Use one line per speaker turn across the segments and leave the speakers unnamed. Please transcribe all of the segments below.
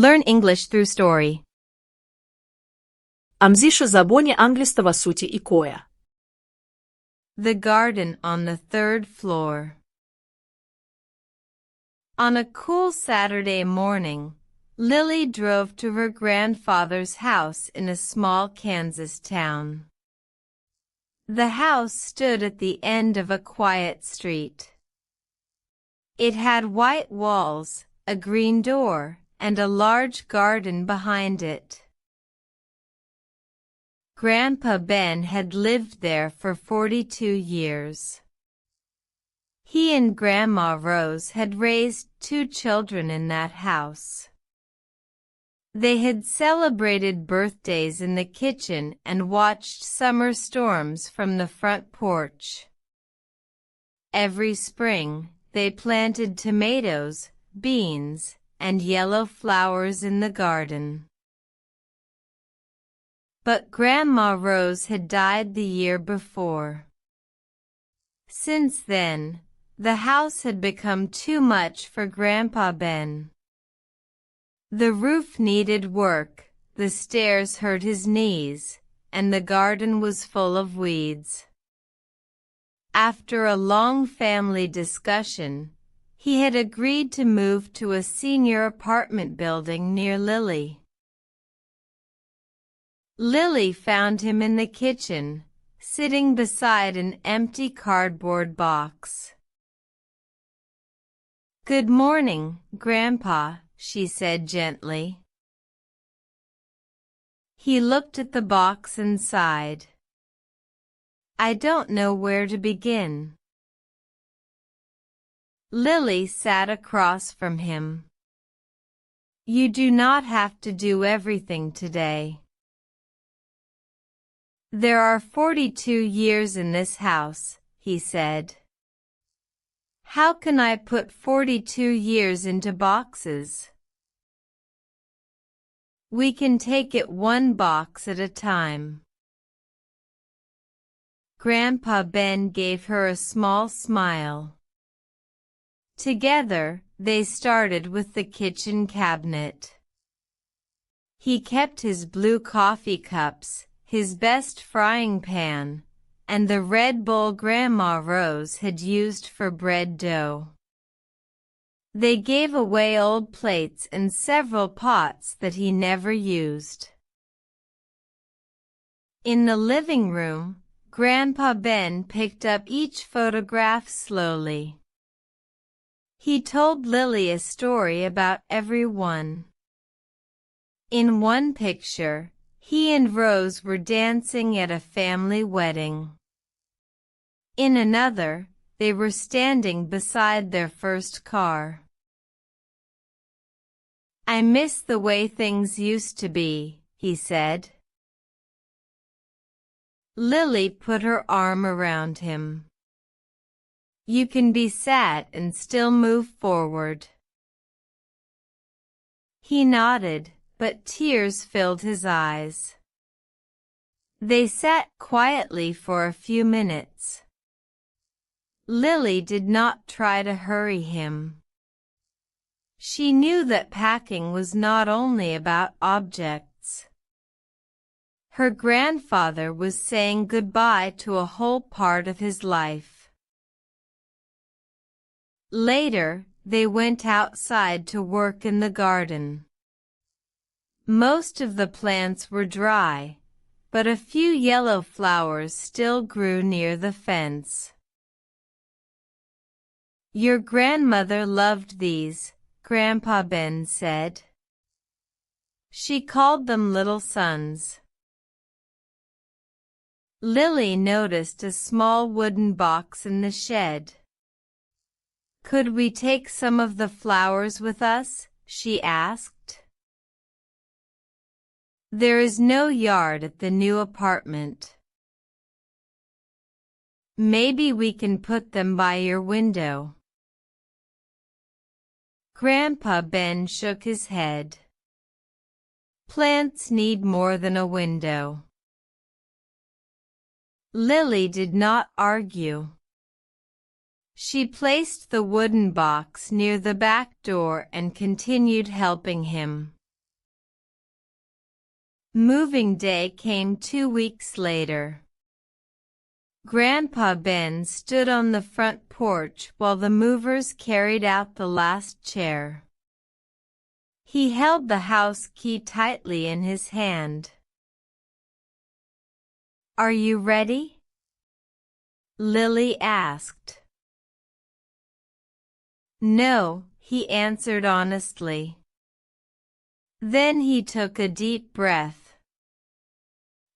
Learn English through story.
омӯзиши забони англис тавассути ҳикоя.
The garden on the third floor. On a cool Saturday morning, Lily drove to her grandfather's house in a small Kansas town. The house stood at the end of a quiet street. It had white walls, a green door, and a large garden behind it. Grandpa Ben had lived there for 42 years. He and Grandma Rose had raised 2 children in that house. They had celebrated birthdays in the kitchen and watched summer storms from the front porch. Every spring, they planted tomatoes, beans, and yellow flowers in the garden. But Grandma Rose had died the year before. Since then, the house had become too much for Grandpa Ben. The roof needed work, the stairs hurt his knees, and the garden was full of weeds. After a long family discussion, he had agreed to move to a senior apartment building near Lily. Lily found him in the kitchen, sitting beside an empty cardboard box. "Good morning, Grandpa," she said gently. He looked at the box and sighed. "I don't know where to begin." Lily sat across from him. "You do not have to do everything today. There are 42 years in this house," he said. "How can I put 42 years into boxes? We can take it one box at a time." Grandpa Ben gave her a small smile. Together, they started with the kitchen cabinet. He kept his blue coffee cups, his best frying pan, and the red bowl Grandma Rose had used for bread dough. They gave away old plates and several pots that he never used. In the living room, Grandpa Ben picked up each photograph slowly. He told Lily a story about every one. In one picture, he and Rose were dancing at a family wedding. In another, they were standing beside their first car. "I miss the way things used to be," he said. Lily put her arm around him. "You can be sad and still move forward." He nodded, but tears filled his eyes. They sat quietly for a few minutes. Lily did not try to hurry him. She knew that packing was not only about objects. Her grandfather was saying goodbye to a whole part of his life. Later, they went outside to work in the garden. Most of the plants were dry, but a few yellow flowers still grew near the fence. "Your grandmother loved these," Grandpa Ben said. "She called them little suns." Lily noticed a small wooden box in the shed. "Could we take some of the flowers with us?" she asked. "There is no yard at the new apartment. Maybe we can put them by your window." Grandpa Ben shook his head. "Plants need more than a window." Lily did not argue. She placed the wooden box near the back door and continued helping him. Moving day came 2 weeks later. Grandpa Ben stood on the front porch while the movers carried out the last chair. He held the house key tightly in his hand. "Are you ready?" Lily asked. "No," he answered honestly. Then he took a deep breath.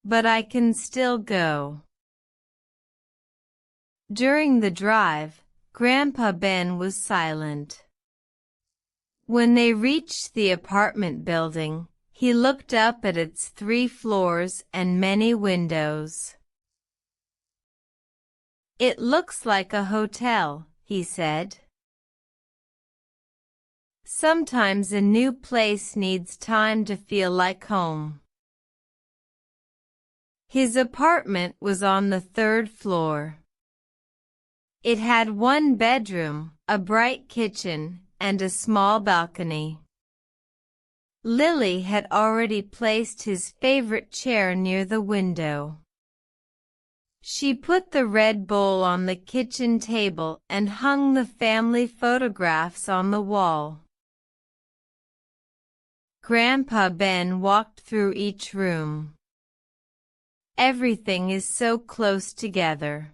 "But I can still go." During the drive, Grandpa Ben was silent. When they reached the apartment building, he looked up at its 3 floors and many windows. "It looks like a hotel," he said. "Sometimes a new place needs time to feel like home." His apartment was on the 3rd floor. It had 1 bedroom, a bright kitchen, and a small balcony. Lily had already placed his favorite chair near the window. She put the red bowl on the kitchen table and hung the family photographs on the wall. Grandpa Ben walked through each room. "Everything is so close together."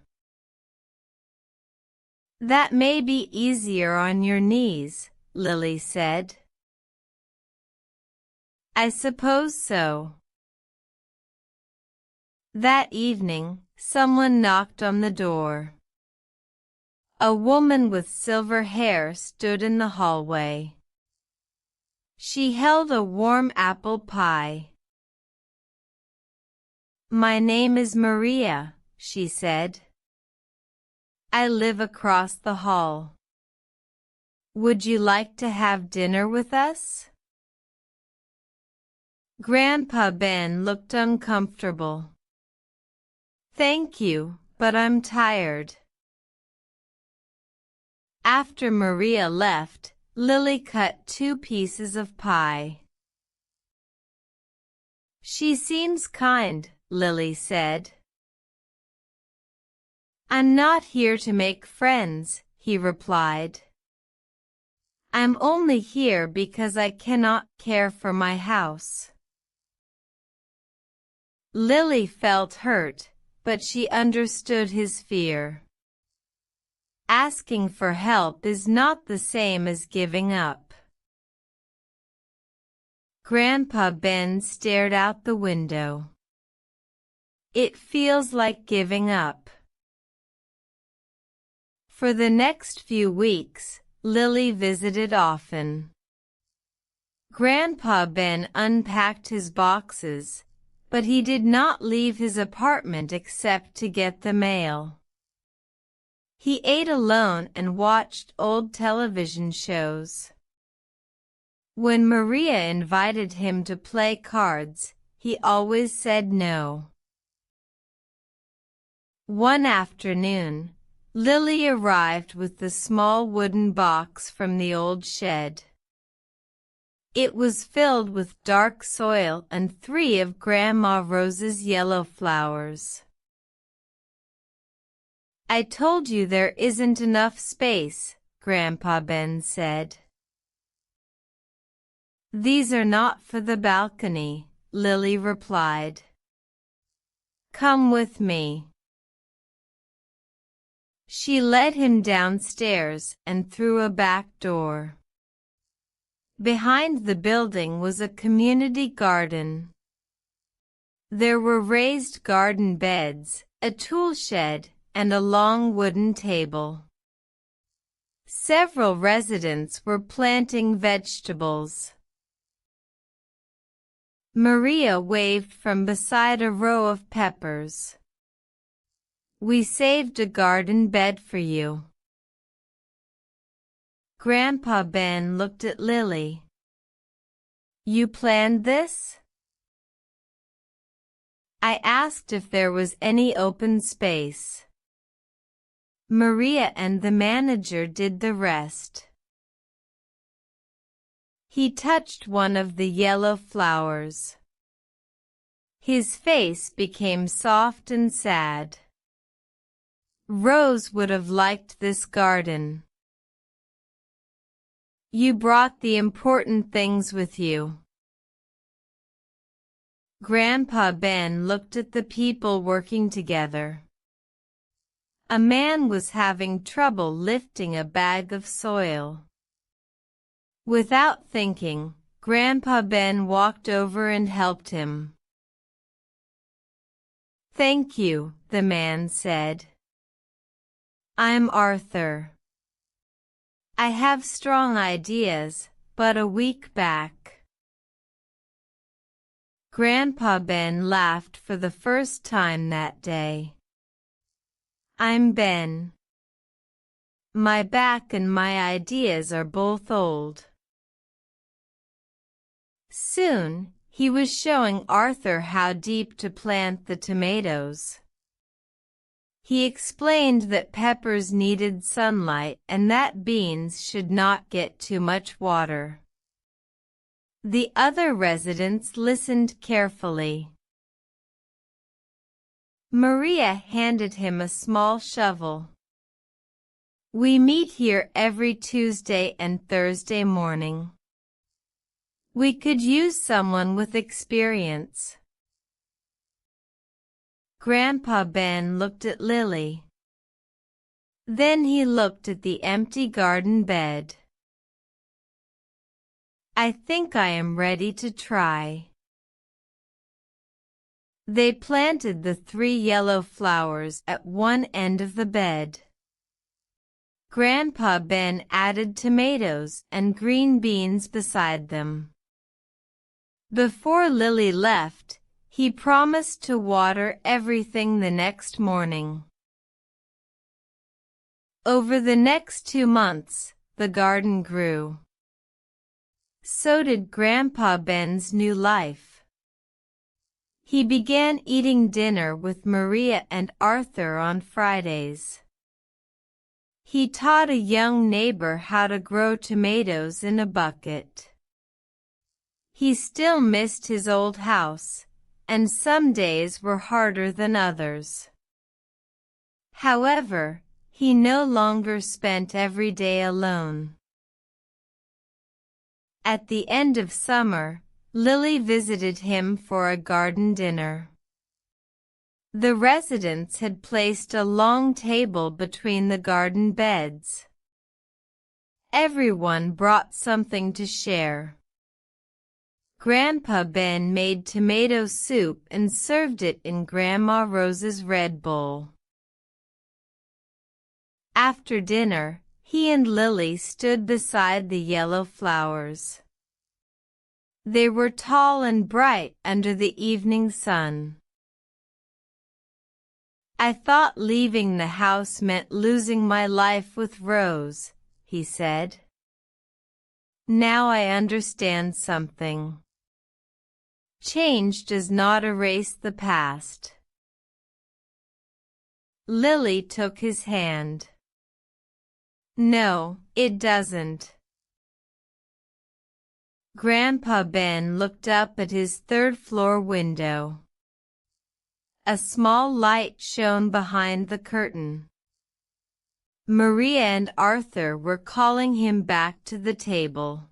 "That may be easier on your knees," Lily said. "I suppose so." That evening, someone knocked on the door. A woman with silver hair stood in the hallway. She held a warm apple pie. "My name is Maria," she said. "I live across the hall. Would you like to have dinner with us?" Grandpa Ben looked uncomfortable. "Thank you, but I'm tired." After Maria left, Lily cut 2 pieces of pie. "She seems kind," Lily said. "I'm not here to make friends," he replied. "I'm only here because I cannot care for my house." Lily felt hurt, but she understood his fear. Asking for help is not the same as giving up. Grandpa Ben stared out the window. "It feels like giving up." For the next few weeks, Lily visited often. Grandpa Ben unpacked his boxes, but he did not leave his apartment except to get the mail. He ate alone and watched old television shows. When Maria invited him to play cards, he always said no. One afternoon, Lily arrived with the small wooden box from the old shed. It was filled with dark soil and 3 of Grandma Rose's yellow flowers. "I told you there isn't enough space," Grandpa Ben said. "These are not for the balcony," Lily replied. "Come with me." She led him downstairs and through a back door. Behind the building was a community garden. There were raised garden beds, a tool shed, and a long wooden table. Several residents were planting vegetables. Maria waved from beside a row of peppers. "We saved a garden bed for you." Grandpa Ben looked at Lily. "You planned this?" "I asked if there was any open space. Maria and the manager did the rest." He touched one of the yellow flowers. His face became soft and sad. Rose would have liked this garden. You brought the important things with you. Grandpa Ben looked at the people working together. A man was having trouble lifting a bag of soil. Without thinking, Grandpa Ben walked over and helped him. "Thank you," the man said. "I'm Arthur. I have strong ideas, but a week back." Grandpa Ben laughed for the first time that day. "I'm Ben. My back and my ideas are both old." Soon, he was showing Arthur how deep to plant the tomatoes. He explained that peppers needed sunlight and that beans should not get too much water. The other residents listened carefully. Maria handed him a small shovel. "We meet here every Tuesday and Thursday morning. We could use someone with experience." Grandpa Ben looked at Lily. Then he looked at the empty garden bed. "I think I am ready to try." They planted the 3 yellow flowers at one end of the bed. Grandpa Ben added tomatoes and green beans beside them. Before Lily left, he promised to water everything the next morning. Over the next 2 months, the garden grew. So did Grandpa Ben's new life. He began eating dinner with Maria and Arthur on Fridays. He taught a young neighbor how to grow tomatoes in a bucket. He still missed his old house, and some days were harder than others. However, he no longer spent every day alone. At the end of summer, Lily visited him for a garden dinner. The residents had placed a long table between the garden beds. Everyone brought something to share. Grandpa Ben made tomato soup and served it in Grandma Rose's red bowl. After dinner, he and Lily stood beside the yellow flowers. They were tall and bright under the evening sun. "I thought leaving the house meant losing my life with Rose," he said. "Now I understand something. Change does not erase the past." Lily took his hand. "No, it doesn't." Grandpa Ben looked up at his third-floor window. A small light shone behind the curtain. Maria and Arthur were calling him back to the table.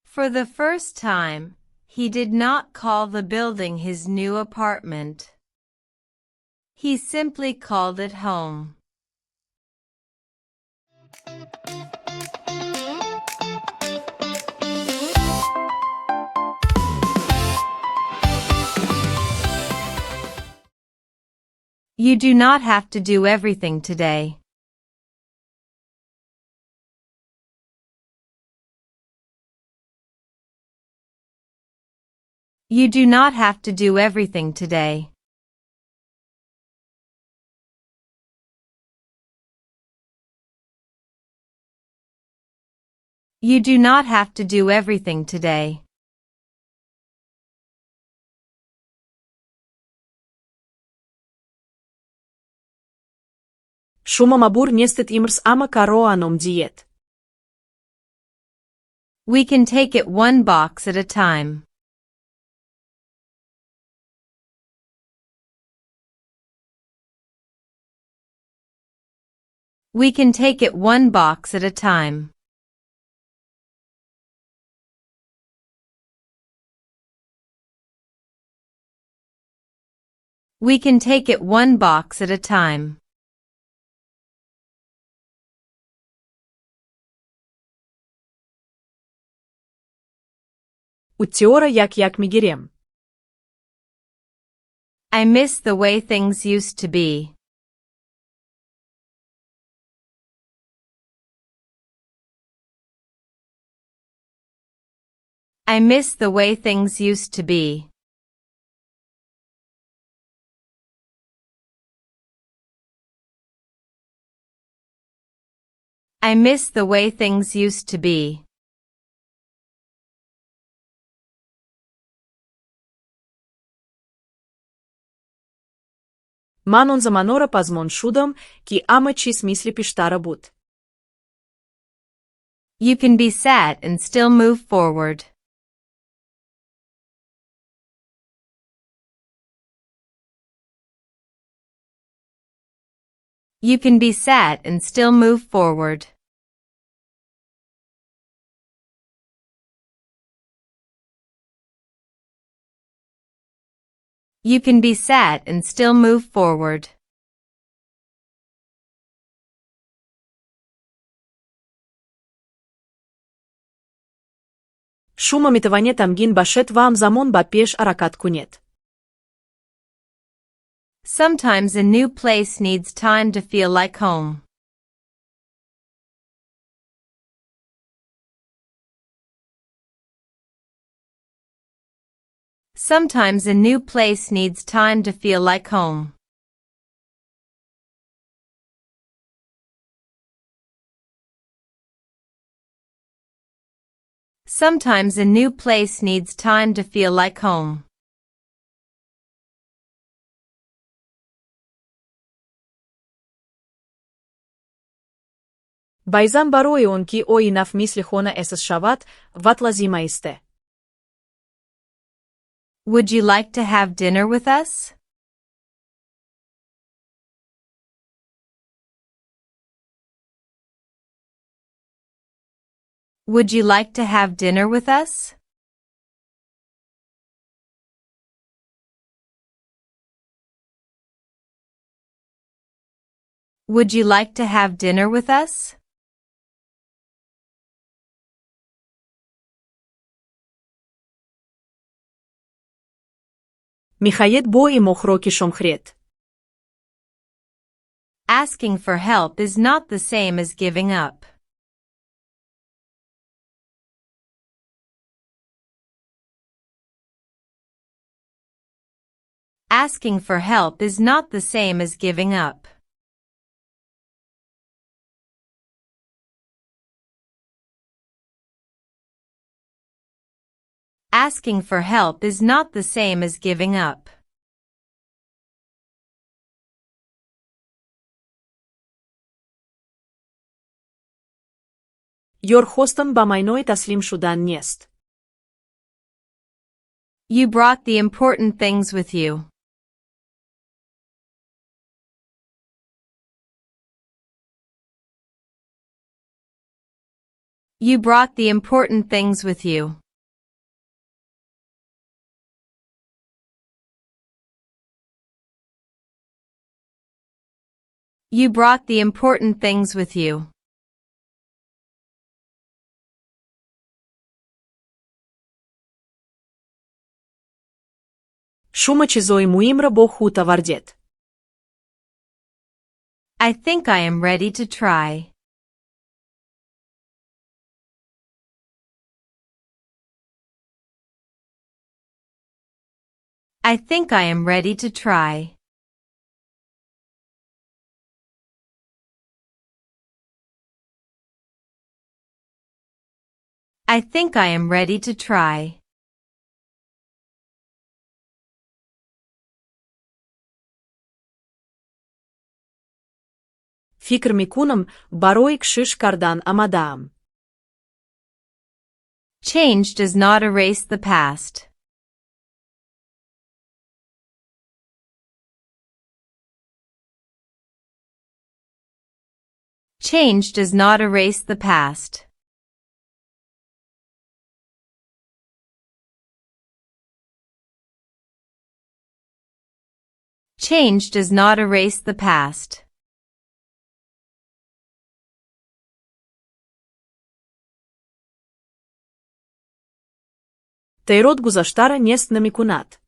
For the first time, he did not call the building his new apartment. He simply called it home. You do not have to do everything today. You do not have to do everything today. You do not have to do everything today.
Шумо мабур нестет имрс ама каро аном диет.
We can take it one box at a time. We can take it one box at a time. We can take it one box at a time.
Учора як мигирем.
I miss the way things used to be. I miss the way things used to be. I miss the way things used to be.
Ман он заманора пазмон шудам, ки ама чиз мисли пиштара буд.
You can be sad and still move forward. You can be sad and still move forward. You can be sad and still move forward.
Шумо метавонед ҳамгин ба шед ва ҳамзамон ба пеш ҳаракат кунед.
Sometimes a new place needs time to feel like home. Sometimes a new place needs time to feel like home. Sometimes a new place needs time to feel like home.
Байзан барои он ки ои наф мисли хона эҳсос шавад, ват лазима исте.
Would you like to have dinner with us? Would you like to have dinner with us? Would you like to have dinner with us?
Михаед бои мохро ки шомхред.
Asking for help is not the same as giving up. Asking for help is not the same as giving up. Asking for help is not the same as giving up.
Ёр хостан ба маънои таслим шудан нест.
You brought the important things with you. You brought the important things with you. You brought the important things with you.
Шумо чизои муҳимро бо худ авардед.
I think I am ready to try. I think I am ready to try. I think I am ready to try.
Фикр мекунам барои кушиш кардан амадаам.
Change does not erase the past. Change does not erase the past. Change does not erase the past.
тағйирот гузаштаро нест намекунад.